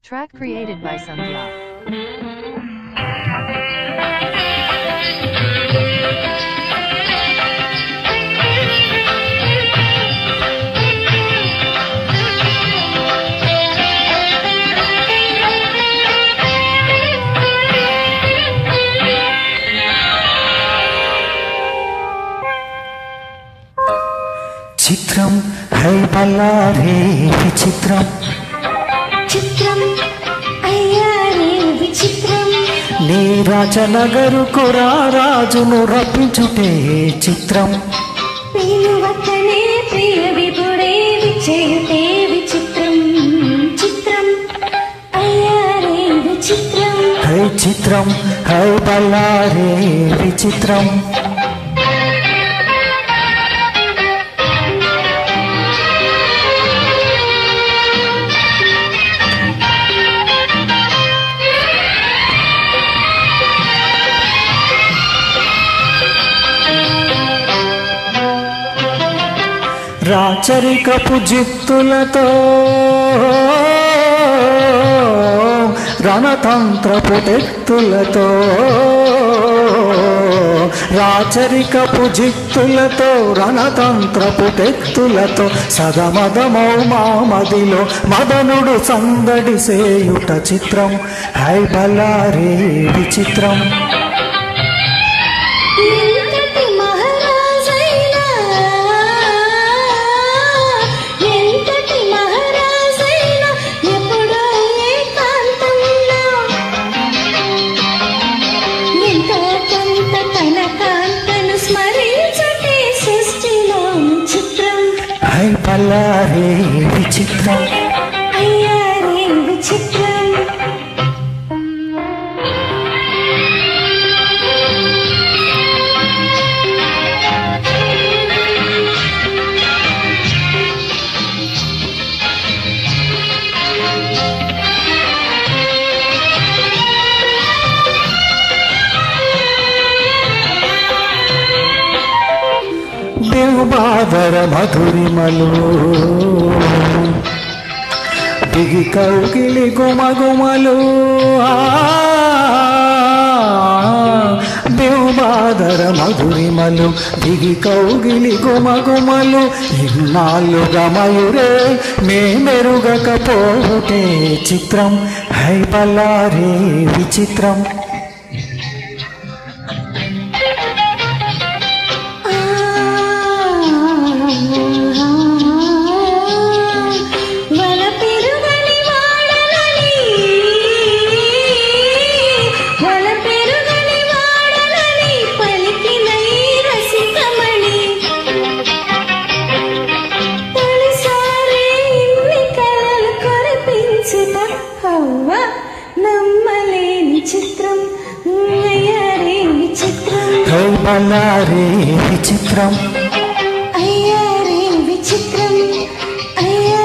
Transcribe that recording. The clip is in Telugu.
Track created by Sandhya. చిత్రం హై బల్లారే విచిత్రం చిత్రం అయ్యారే విచిత్రం నీ రాజనగరుకు రాజును రప్పించుటే చిత్రం ప్రియువతనే ప్రియ విభుడే విచేయుటే విచిత్రం చిత్రం అయ్యారే విచిత్రం హై చిత్రం హై బల్లారే విచిత్రం రాచరికపు జిత్తులతో రణతంత్రపు టెత్తులతో రాచరికపు జిత్తులతో రణతంత్రపు టెత్తులతో సదమదమౌ మామదిలో మదనుడు సందడి సేయుట చిత్రం హై బల్లారే విచిత్రం హై బల్లారే విచిత్రం అయ్యారే విచిత్రం బాదర మధురిమలు దిగి కౌగిలి గుమగుమలు బాదర మధురిమలు దిగి కౌగిలి గుమగుమలు ఇన్నాళ్ళుగా మయూరే మేమెరుగకపోతే చిత్రం హై బల్లారే విచిత్రం నమ్మలేని చిత్రం అయ్యారే విచిత్రం హై బల్లారే విచిత్రం అయ్యారే విచిత్రం అయ్యారే